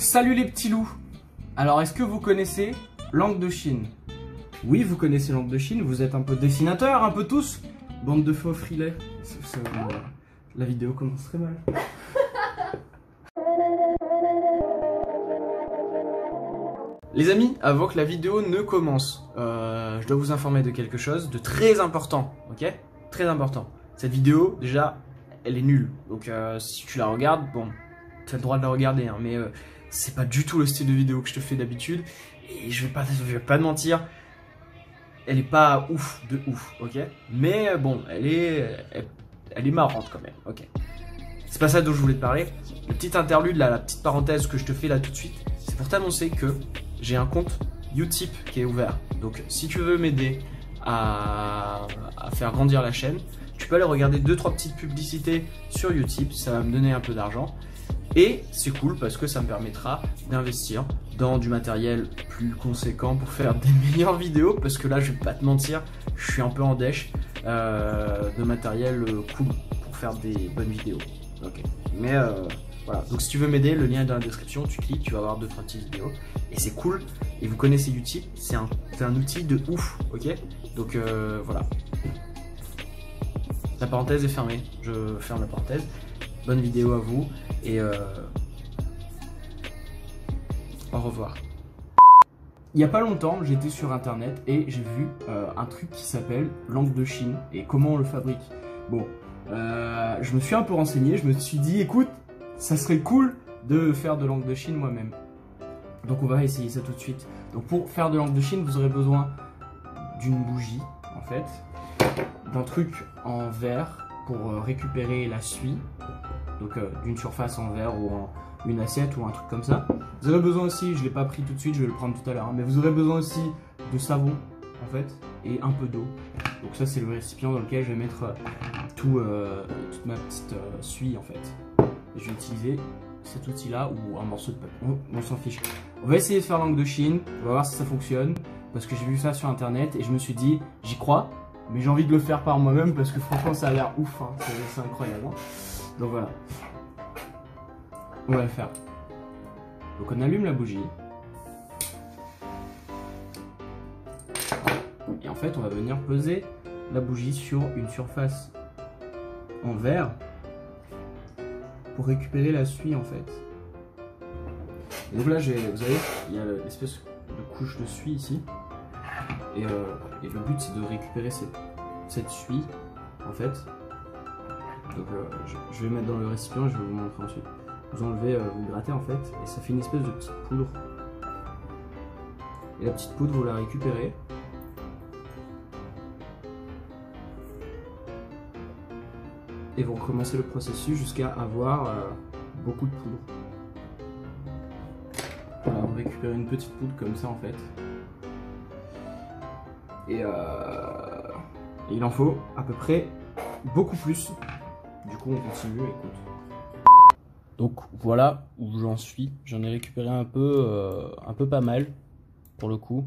Salut les petits loups. Alors est-ce que vous connaissez l'angle de Chine? Oui, vous connaissez l'angle de Chine, vous êtes un peu dessinateur, un peu tous. Bande de faux frilets. La vidéo commence très mal. Les amis, avant que la vidéo ne commence, je dois vous informer de quelque chose de très important, ok? Très important. Cette vidéo, déjà, elle est nulle. Donc si tu la regardes, bon, tu as le droit de la regarder, hein, mais c'est pas du tout le style de vidéo que je te fais d'habitude. Et je vais pas te mentir, elle est pas ouf de ouf, ok? Mais bon, elle est marrante quand même, ok? C'est pas ça dont je voulais te parler. Le petit interlude là, la petite parenthèse que je te fais là tout de suite, c'est pour t'annoncer que j'ai un compte Utip qui est ouvert. Donc si tu veux m'aider à faire grandir la chaîne, tu peux aller regarder 2-3 petites publicités sur Utip, ça va me donner un peu d'argent. Et c'est cool parce que ça me permettra d'investir dans du matériel plus conséquent pour faire des meilleures vidéos. Parce que là, je vais pas te mentir, je suis un peu en dèche de matériel cool pour faire des bonnes vidéos. Ok. Mais voilà, donc si tu veux m'aider, le lien est dans la description, tu cliques, tu vas avoir 2-3 petites vidéos. Et c'est cool, et vous connaissez Utip, c'est un outil de ouf, ok? Donc voilà. La parenthèse est fermée, je ferme la parenthèse. Bonne vidéo à vous, et au revoir. Il n'y a pas longtemps, j'étais sur internet et j'ai vu un truc qui s'appelle l'angle de Chine et comment on le fabrique. Bon, je me suis un peu renseigné, je me suis dit, écoute, ça serait cool de faire de l'angle de Chine moi-même. Donc on va essayer ça tout de suite. Donc pour faire de l'angle de Chine, vous aurez besoin d'une bougie, en fait, d'un truc en verre pour récupérer la suie, donc d'une surface en verre ou en une assiette ou un truc comme ça. Vous aurez besoin aussi, je ne l'ai pas pris tout de suite, je vais le prendre tout à l'heure, hein, mais vous aurez besoin aussi de savon, en fait, et un peu d'eau. Donc ça c'est le récipient dans lequel je vais mettre toute ma petite suie, en fait. Et je vais utiliser cet outil là ou un morceau de papier, on s'en fiche. On va essayer de faire l'angle de Chine, on va voir si ça fonctionne, parce que j'ai vu ça sur internet et je me suis dit, j'y crois, mais j'ai envie de le faire par moi-même parce que franchement ça a l'air ouf, hein, c'est incroyable. Hein. Donc voilà, on va le faire. Donc on allume la bougie. Et en fait on va venir poser la bougie sur une surface en verre pour récupérer la suie en fait. Et donc là vous voyez, il y a l'espèce de couche de suie ici. Et le but c'est de récupérer cette suie en fait. Donc je vais mettre dans le récipient, je vais vous montrer ensuite. Vous enlevez, vous grattez en fait, et ça fait une espèce de petite poudre. Et la petite poudre, vous la récupérez. Et vous recommencez le processus jusqu'à avoir beaucoup de poudre. Voilà, vous récupérez une petite poudre comme ça en fait. Et il en faut à peu près beaucoup plus. Du coup on continue, écoute. Donc voilà où j'en suis. J'en ai récupéré un peu pas mal pour le coup.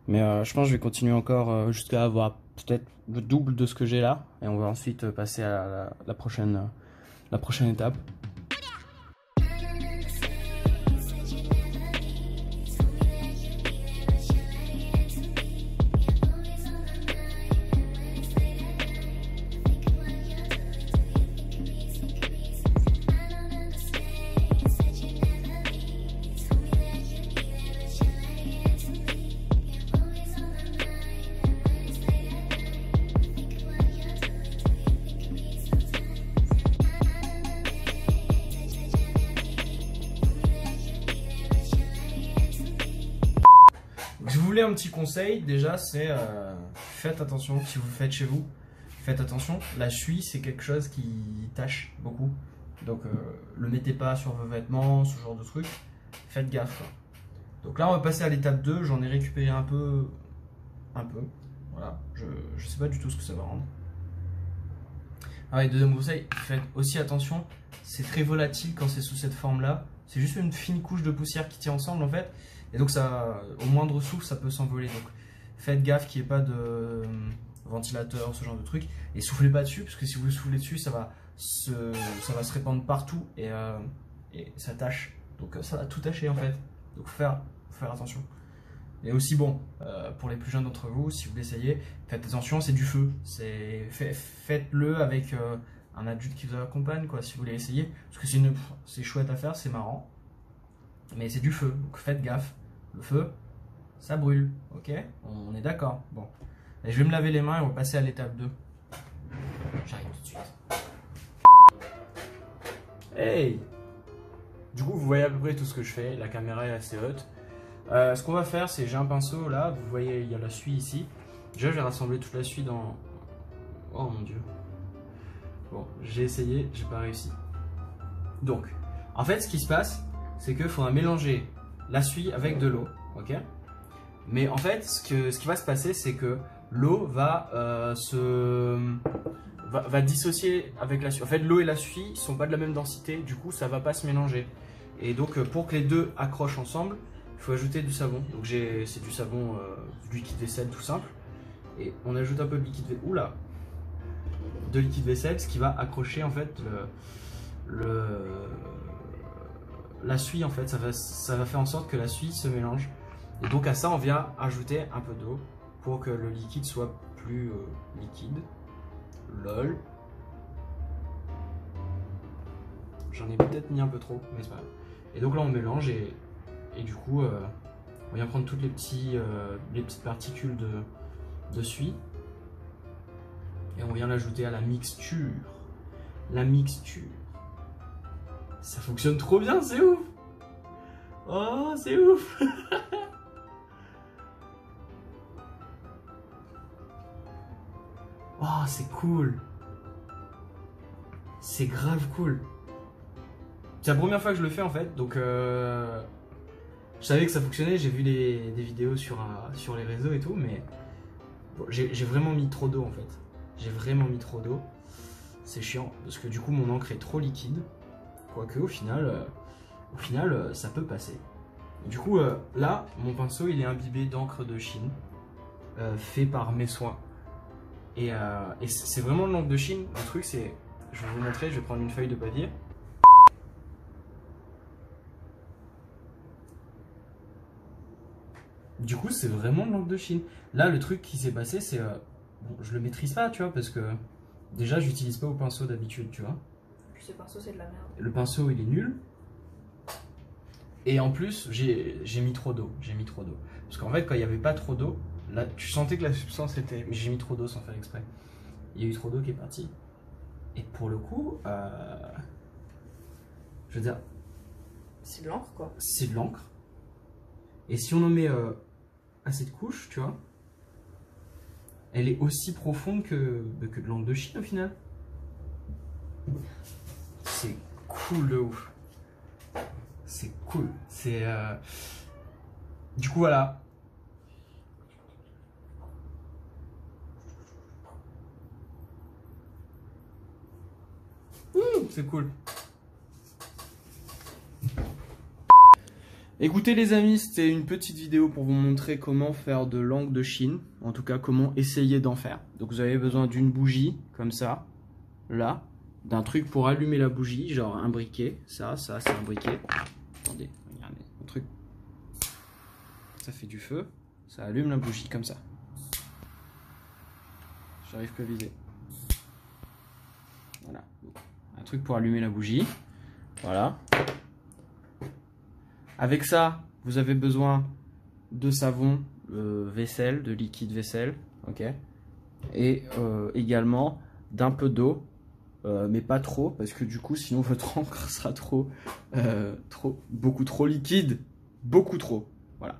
Mais je pense que je vais continuer encore jusqu'à avoir peut-être le double de ce que j'ai là. Et on va ensuite passer à la prochaine étape. Je voulais un petit conseil, déjà c'est faites attention si vous le faites chez vous, faites attention, la suie c'est quelque chose qui tache beaucoup, donc le mettez pas sur vos vêtements, ce genre de truc, faites gaffe quoi. Donc là on va passer à l'étape 2, j'en ai récupéré un peu, voilà, je sais pas du tout ce que ça va rendre. Ah et deuxième conseil, faites aussi attention, c'est très volatile quand c'est sous cette forme là, c'est juste une fine couche de poussière qui tient ensemble en fait. Et donc ça, au moindre souffle, ça peut s'envoler. Donc faites gaffe qu'il n'y ait pas de ventilateur, ce genre de truc. Et soufflez pas dessus, parce que si vous soufflez dessus, ça va se répandre partout et ça tâche. Donc ça va tout tâcher en fait. Donc faut faire attention. Et aussi bon, pour les plus jeunes d'entre vous, si vous l'essayez, faites attention, c'est du feu. Faites-le avec un adulte qui vous accompagne, quoi, si vous voulez essayer. Parce que c'est chouette à faire, c'est marrant. Mais c'est du feu, donc faites gaffe. Le feu, ça brûle, ok? On est d'accord. Bon. Et je vais me laver les mains et on va passer à l'étape 2. J'arrive tout de suite. Hey! Du coup, vous voyez à peu près tout ce que je fais. La caméra est assez haute. Ce qu'on va faire, c'est j'ai un pinceau là. Vous voyez, il y a la suie ici. Déjà, je vais rassembler toute la suie dans. Oh mon dieu. Bon, j'ai essayé, j'ai pas réussi. Donc, en fait, ce qui se passe, c'est qu'il faudra mélanger la suie avec de l'eau, ok? Mais en fait, ce qui va se passer, c'est que l'eau va va dissocier avec la suie. En fait, l'eau et la suie sont pas de la même densité, du coup, ça va pas se mélanger. Et donc, pour que les deux accrochent ensemble, il faut ajouter du savon. Donc, c'est du savon, du liquide vaisselle tout simple. Et on ajoute un peu de liquide vaisselle. Oula! De liquide vaisselle, ce qui va accrocher en fait la suie en fait. Ça va faire en sorte que la suie se mélange. Et donc à ça, on vient ajouter un peu d'eau pour que le liquide soit plus liquide. Lol. J'en ai peut-être mis un peu trop, mais c'est pas grave. Et donc là, on mélange et du coup, on vient prendre toutes les petites particules de suie. Et on vient l'ajouter à la mixture. La mixture. Ça fonctionne trop bien, c'est ouf! Oh, c'est ouf! Oh, c'est cool! C'est grave cool! C'est la première fois que je le fais en fait, donc je savais que ça fonctionnait, j'ai vu des vidéos sur les réseaux et tout, mais bon, j'ai vraiment mis trop d'eau en fait. J'ai vraiment mis trop d'eau. C'est chiant parce que du coup mon encre est trop liquide. Quoique au final, ça peut passer. Du coup là, mon pinceau il est imbibé d'encre de Chine. Fait par Mes Soins. Et c'est vraiment de l'encre de Chine. Le truc c'est, je vais vous montrer, je vais prendre une feuille de papier. Du coup c'est vraiment de l'encre de Chine. Là le truc qui s'est passé c'est... bon, je le maîtrise pas, tu vois, parce que déjà, j'utilise pas au pinceau d'habitude, tu vois. Puis ce pinceau, c'est de la merde. Le pinceau, il est nul. Et en plus, j'ai mis trop d'eau. J'ai mis trop d'eau. Parce qu'en fait, quand il n'y avait pas trop d'eau, là, tu sentais que la substance était... Mais j'ai mis trop d'eau sans faire exprès. Il y a eu trop d'eau qui est partie. Et pour le coup, je veux dire... C'est de l'encre, quoi. C'est de l'encre. Et si on en met assez de couches, tu vois, elle est aussi profonde que de l'encre de Chine au final. C'est cool de ouf. C'est cool. C'est du coup voilà. C'est cool. Écoutez les amis, c'était une petite vidéo pour vous montrer comment faire de l'encre de Chine. En tout cas, comment essayer d'en faire. Donc vous avez besoin d'une bougie, comme ça, là. D'un truc pour allumer la bougie, genre un briquet. Ça c'est un briquet. Attendez, regardez, un truc. Ça fait du feu. Ça allume la bougie, comme ça. J'arrive plus à viser. Voilà. Un truc pour allumer la bougie. Voilà. Avec ça, vous avez besoin de savon vaisselle, de liquide vaisselle, ok, et également d'un peu d'eau, mais pas trop, parce que du coup, sinon votre encre sera beaucoup trop liquide, beaucoup trop, voilà.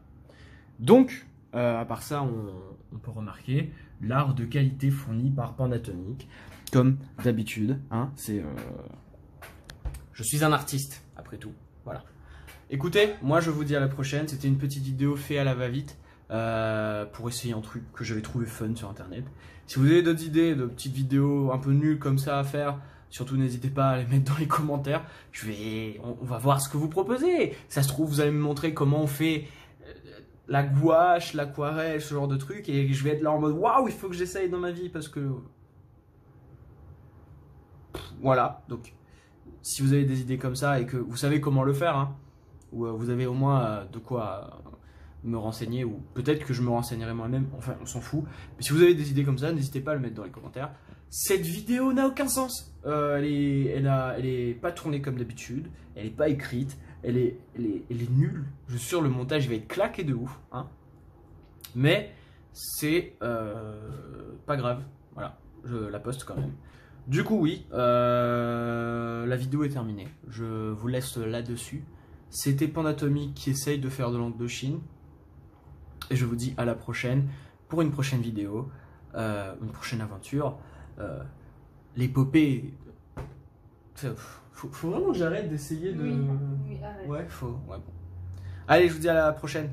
Donc, à part ça, on peut remarquer l'art de qualité fourni par Panatonic, comme d'habitude, hein, je suis un artiste, après tout, voilà. Écoutez, moi je vous dis à la prochaine, c'était une petite vidéo faite à la va-vite pour essayer un truc que j'avais trouvé fun sur internet. Si vous avez d'autres idées de petites vidéos un peu nulles comme ça à faire, surtout n'hésitez pas à les mettre dans les commentaires. On va voir ce que vous proposez. Ça se trouve, vous allez me montrer comment on fait la gouache, l'aquarelle, ce genre de trucs, et je vais être là en mode waouh, il faut que j'essaye dans ma vie parce que... Voilà, donc si vous avez des idées comme ça et que vous savez comment le faire, hein, où vous avez au moins de quoi me renseigner, ou peut-être que je me renseignerai moi-même, enfin on s'en fout. Mais si vous avez des idées comme ça, n'hésitez pas à le mettre dans les commentaires. Cette vidéo n'a aucun sens. Elle est pas tournée comme d'habitude, elle est pas écrite, elle est nulle. Je suis sûr le montage va être claqué de ouf, hein. Mais c'est pas grave, voilà, je la poste quand même. Du coup oui, la vidéo est terminée, je vous laisse là-dessus. C'était Pandatomic qui essaye de faire de l'encre de Chine. Et je vous dis à la prochaine pour une prochaine vidéo, une prochaine aventure. L'épopée. Faut vraiment que j'arrête d'essayer de. Oui, arrête. Ouais, faut. Ouais, bon. Allez, je vous dis à la prochaine.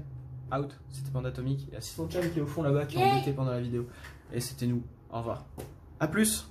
Out. C'était Pandatomic. Il y a Assistant Chan qui est au fond là-bas qui a embêté pendant la vidéo. Et c'était nous. Au revoir. A plus.